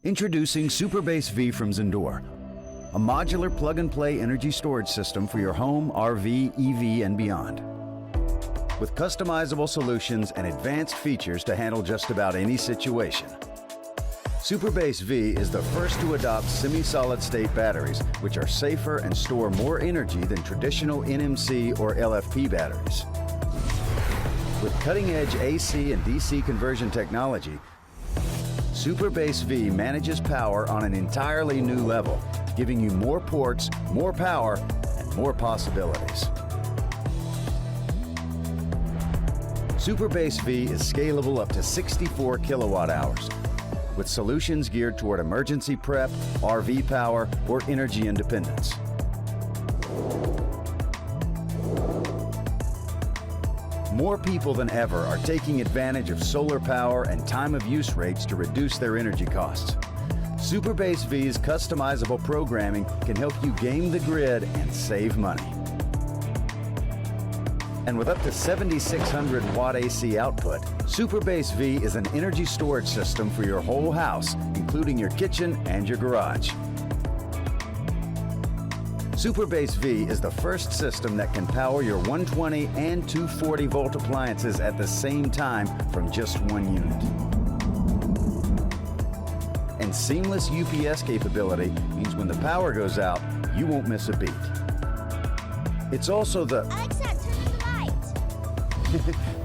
Introducing SUPERBASE V from Zendure, a modular plug-and-play energy storage system for your home, RV, EV, and beyond. With customizable solutions and advanced features to handle just about any situation. SUPERBASE V is the first to adopt semi-solid state batteries, which are safer and store more energy than traditional NMC or LFP batteries. With cutting-edge AC and DC conversion technology, SUPERBASE V manages power on an entirely new level, giving you more ports, more power, and more possibilities. SUPERBASE V is scalable up to 64 kilowatt hours, with solutions geared toward emergency prep, RV power, or energy independence. More people than ever are taking advantage of solar power and time of use rates to reduce their energy costs. SUPERBASE V's customizable programming can help you game the grid and save money. And with up to 7,600 watt AC output, SUPERBASE V is an energy storage system for your whole house, including your kitchen and your garage. SUPERBASE V is the first system that can power your 120 and 240 volt appliances at the same time from just one unit. And seamless UPS capability means when the power goes out, you won't miss a beat. It's also the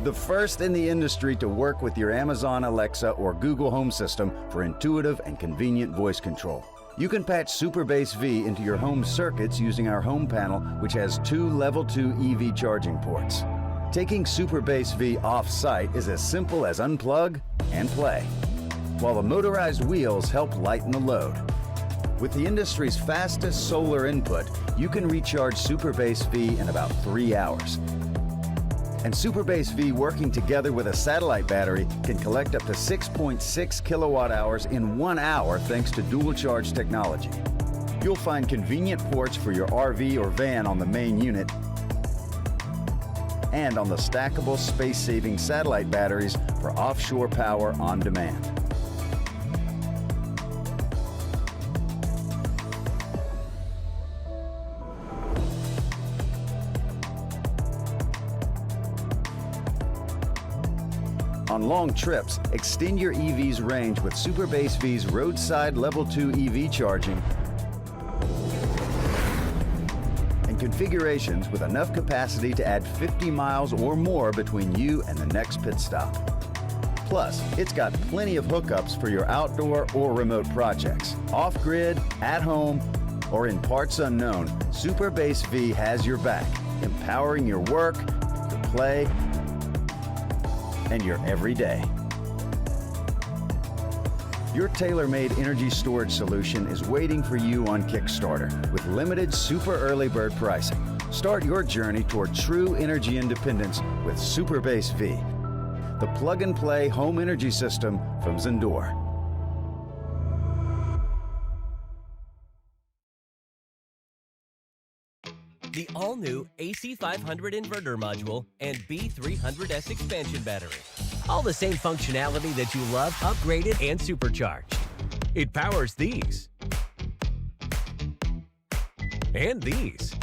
the first in the industry to work with your Amazon Alexa or Google Home system for intuitive and convenient voice control. You can patch SUPERBASE V into your home circuits using our home panel, which has 2 Level 2 EV charging ports. Taking SUPERBASE V off-site is as simple as unplug and play, while the motorized wheels help lighten the load. With the industry's fastest solar input, you can recharge SUPERBASE V in about 3 hours. And SUPERBASE V working together with a satellite battery can collect up to 6.6 kilowatt hours in 1 hour thanks to dual charge technology. You'll find convenient ports for your RV or van on the main unit and on the stackable space-saving satellite batteries for offshore power on demand. On long trips, extend your EV's range with SUPERBASE V's roadside Level 2 EV charging and configurations with enough capacity to add 50 miles or more between you and the next pit stop. Plus, it's got plenty of hookups for your outdoor or remote projects. Off-grid, at home, or in parts unknown, SUPERBASE V has your back, empowering your work, your play, and your everyday. Your tailor-made energy storage solution is waiting for you on Kickstarter with limited super early bird pricing. Start your journey toward true energy independence with SUPERBASE V, the plug-and-play home energy system from Zendure. The all-new AC500 inverter module and B300S expansion battery. All the same functionality that you love, upgraded and supercharged. It powers these. And these.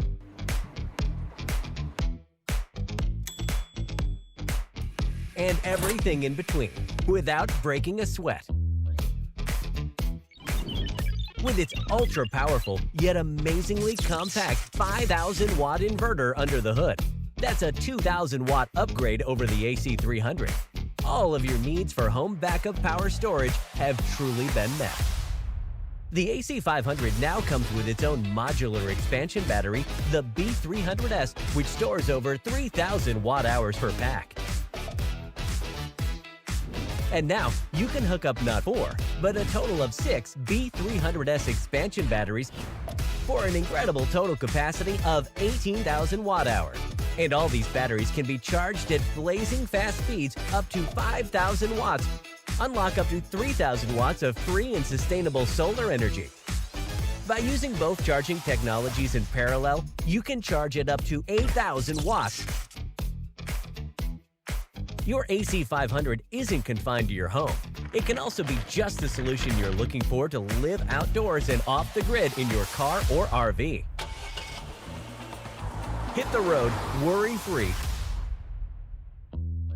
And everything in between, without breaking a sweat. With its ultra-powerful, yet amazingly compact 5,000 watt inverter under the hood. That's a 2,000 watt upgrade over the AC300. All of your needs for home backup power storage have truly been met. The AC500 now comes with its own modular expansion battery, the B300S, which stores over 3,000 watt hours per pack. And now, you can hook up not 4, but a total of 6 B300S expansion batteries for an incredible total capacity of 18,000 watt hours. And all these batteries can be charged at blazing fast speeds up to 5,000 watts. Unlock up to 3,000 watts of free and sustainable solar energy. By using both charging technologies in parallel, you can charge at up to 8,000 watts. Your AC500 isn't confined to your home. It can also be just the solution you're looking for to live outdoors and off the grid in your car or RV. Hit the road worry-free.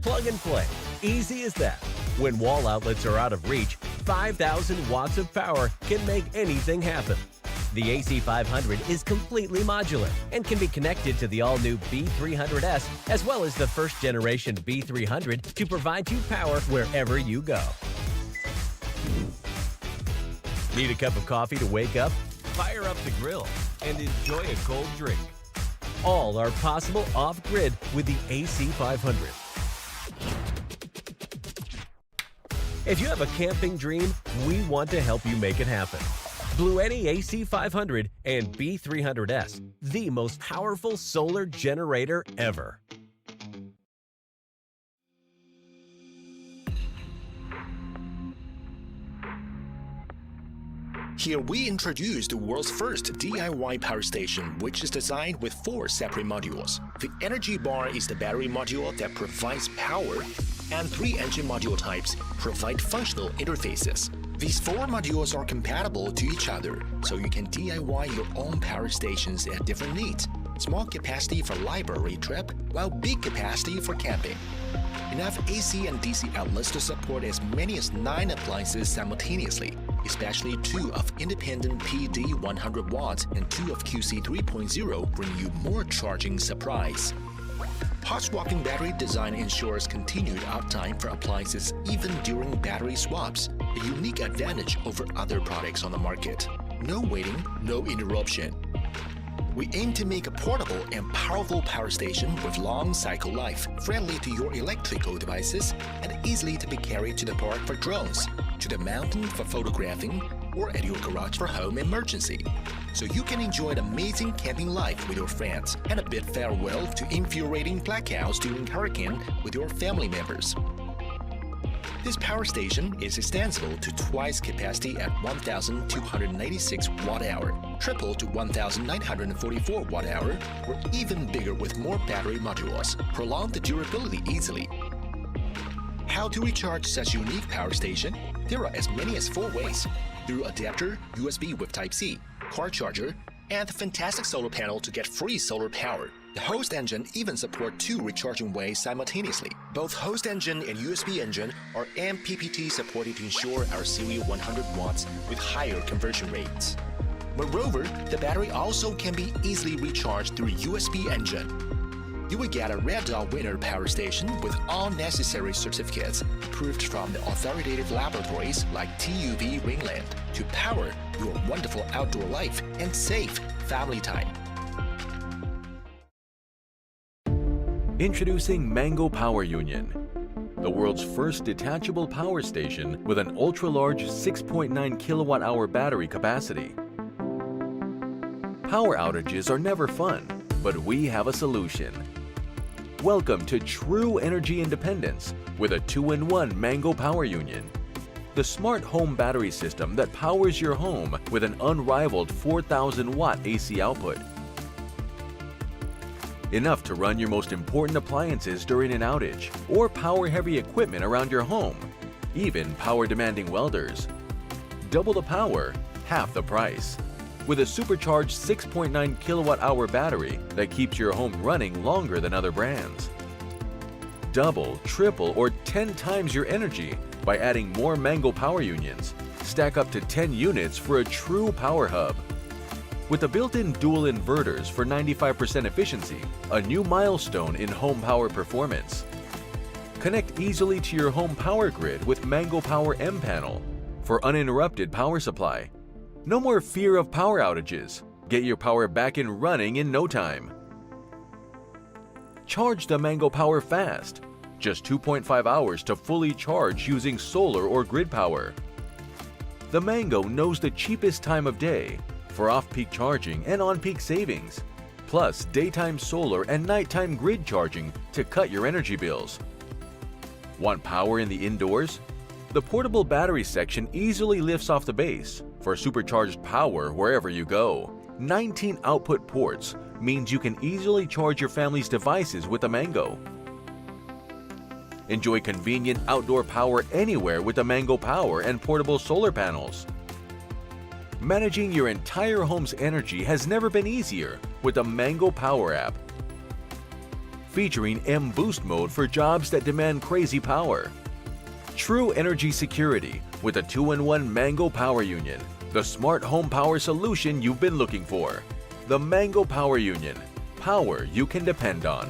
Plug and play. Easy as that. When wall outlets are out of reach, 5,000 watts of power can make anything happen. The AC500 is completely modular and can be connected to the all-new B300S as well as the first-generation B300 to provide you power wherever you go. Need a cup of coffee to wake up? Fire up the grill and enjoy a cold drink. All are possible off-grid with the AC500. If you have a camping dream, we want to help you make it happen. BLUETTI AC500 and B300S, the most powerful solar generator ever. Here we introduce the world's first DIY power station, which is designed with 4 separate modules. The energy bar is the battery module that provides power, and 3 engine module types provide functional interfaces. These 4 modules are compatible to each other, so you can DIY your own power stations at different needs. Small capacity for library trip, while big capacity for camping. Enough AC and DC outlets to support as many as 9 appliances simultaneously, especially 2 of independent PD 100 watts and 2 of QC 3.0 bring you more charging surprise. Hot swapping battery design ensures continued uptime for appliances even during battery swaps, a unique advantage over other products on the market. No waiting, no interruption. We aim to make a portable and powerful power station with long cycle life, friendly to your electrical devices, and easily to be carried to the park for drones, to the mountain for photographing, or at your garage for home emergency. So you can enjoy an amazing camping life with your friends and a bid farewell to infuriating blackouts during hurricane with your family members. This power station is extensible to twice capacity at 1,296 watt-hour, triple to 1,944 watt-hour, or even bigger with more battery modules. Prolong the durability easily. How to recharge such unique power station? There are as many as 4 ways. Through adapter, USB with Type-C, car charger, and the fantastic solar panel to get free solar power. The host engine even support 2 recharging ways simultaneously. Both host engine and USB engine are MPPT supported to ensure our serial 100 watts with higher conversion rates. Moreover, the battery also can be easily recharged through USB engine. You will get a Red Dot winner power station with all necessary certificates approved from the authoritative laboratories like TUV Ringland to power your wonderful outdoor life and safe family time. Introducing Mango Power Union, the world's first detachable power station with an ultra-large 6.9 kilowatt-hour battery capacity. Power outages are never fun, but we have a solution. Welcome to true energy independence with a 2-in-1 Mango Power Union. The smart home battery system that powers your home with an unrivaled 4,000-watt AC output. Enough to run your most important appliances during an outage or power heavy equipment around your home, even power-demanding welders. Double the power, half the price. With a supercharged 6.9 kilowatt-hour battery that keeps your home running longer than other brands. Double, triple, or 10 times your energy by adding more Mango Power Unions. Stack up to 10 units for a true power hub. With the built-in dual inverters for 95% efficiency, a new milestone in home power performance. Connect easily to your home power grid with Mango Power M Panel for uninterrupted power supply. No more fear of power outages. Get your power back and running in no time. Charge the Mango Power fast. Just 2.5 hours to fully charge using solar or grid power. The Mango knows the cheapest time of day for off-peak charging and on-peak savings, plus daytime solar and nighttime grid charging to cut your energy bills. Want power in the indoors? The portable battery section easily lifts off the base for supercharged power wherever you go. 19 output ports means you can easily charge your family's devices with a Mango. Enjoy convenient outdoor power anywhere with the Mango Power and portable solar panels. Managing your entire home's energy has never been easier with the Mango Power app. Featuring M-Boost mode for jobs that demand crazy power. True energy security with a 2-in-1 Mango Power Union, the smart home power solution you've been looking for. The Mango Power Union, power you can depend on.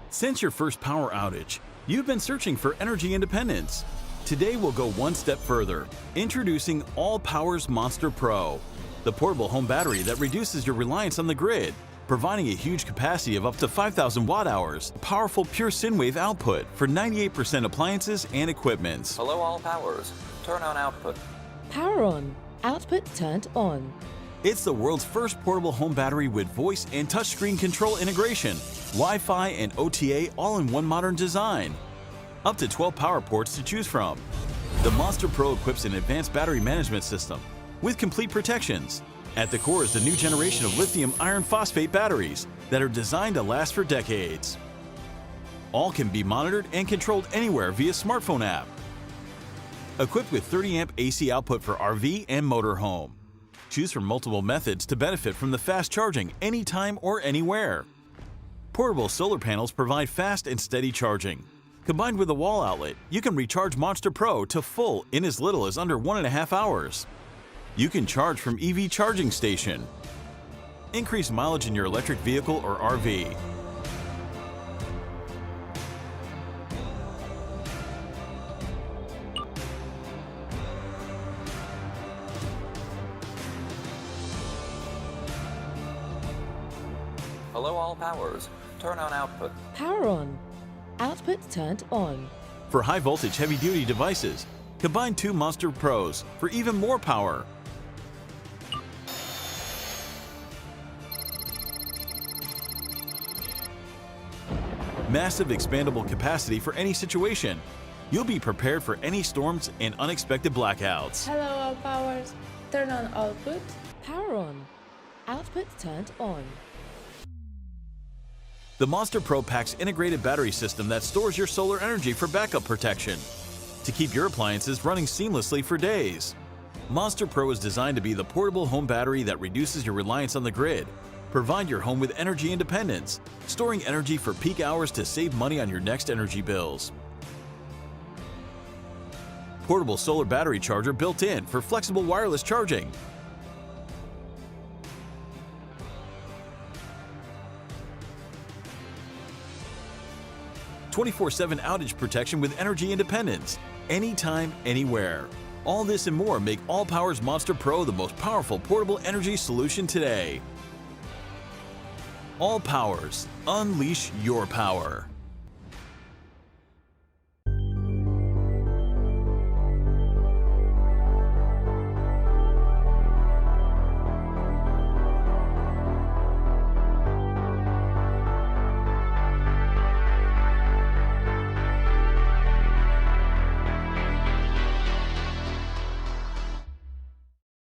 Since your first power outage, you've been searching for energy independence. Today we'll go one step further, introducing ALLPOWERS Monster Pro, the portable home battery that reduces your reliance on the grid, providing a huge capacity of up to 5,000 watt-hours, powerful pure sine wave output for 98% appliances and equipments. Hello ALLPOWERS, turn on output. Power on, output turned on. It's the world's first portable home battery with voice and touchscreen control integration, Wi-Fi and OTA all in one modern design. Up to 12 power ports to choose from. The Monster Pro equips an advanced battery management system with complete protections. At the core is the new generation of lithium iron phosphate batteries that are designed to last for decades. All can be monitored and controlled anywhere via smartphone app. Equipped with 30 amp AC output for RV and motorhome. Choose from multiple methods to benefit from the fast charging anytime or anywhere. Portable solar panels provide fast and steady charging. Combined with a wall outlet, you can recharge Monster Pro to full in as little as under 1.5 hours. You can charge from EV charging station. Increase mileage in your electric vehicle or RV. Hello ALLPOWERS, turn on output. Power on, output turned on. For high voltage heavy duty devices, combine two Monster Pros for even more power. Massive expandable capacity for any situation. You'll be prepared for any storms and unexpected blackouts. Hello ALLPOWERS, turn on output. Power on, output turned on. The Monster Pro packs integrated battery system that stores your solar energy for backup protection to keep your appliances running seamlessly for days. Monster Pro is designed to be the portable home battery that reduces your reliance on the grid. Provide your home with energy independence, storing energy for peak hours to save money on your next energy bills. Portable solar battery charger built in for flexible wireless charging. "24/7 outage protection with energy independence, anytime, anywhere." All this and more make ALLPOWERS Monster Pro the most powerful portable energy solution today. ALLPOWERS, unleash your power.